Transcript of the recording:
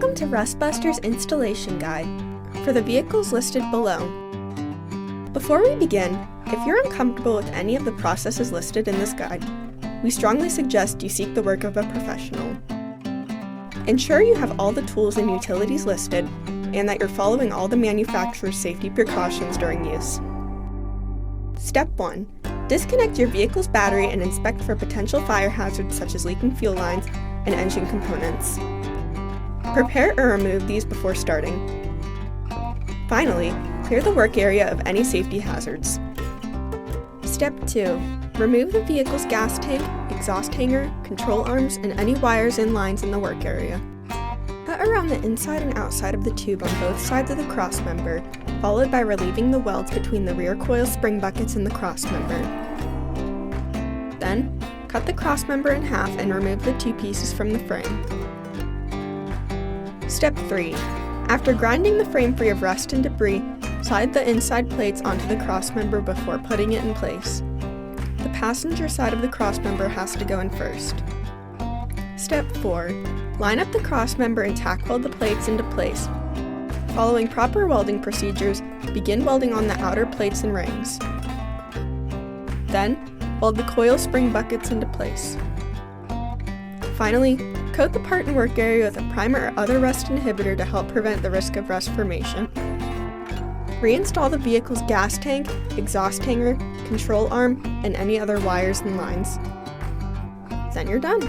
Welcome to Rustbuster's installation guide for the vehicles listed below. Before we begin, if you're uncomfortable with any of the processes listed in this guide, we strongly suggest you seek the work of a professional. Ensure you have all the tools and utilities listed and that you're following all the manufacturer's safety precautions during use. Step 1. Disconnect your vehicle's battery and inspect for potential fire hazards such as leaking fuel lines and engine components. Prepare or remove these before starting. Finally, clear the work area of any safety hazards. Step 2. Remove the vehicle's gas tank, exhaust hanger, control arms, and any wires and lines in the work area. Cut around the inside and outside of the tube on both sides of the crossmember, followed by relieving the welds between the rear coil spring buckets and the crossmember. Then, cut the crossmember in half and remove the two pieces from the frame. Step 3. After grinding the frame free of rust and debris, slide the inside plates onto the crossmember before putting it in place. The passenger side of the crossmember has to go in first. Step 4. Line up the crossmember and tack weld the plates into place. Following proper welding procedures, begin welding on the outer plates and rings. Then, weld the coil spring buckets into place. Finally, coat the part and work area with a primer or other rust inhibitor to help prevent the risk of rust formation. Reinstall the vehicle's gas tank, exhaust hanger, control arm, and any other wires and lines. Then you're done.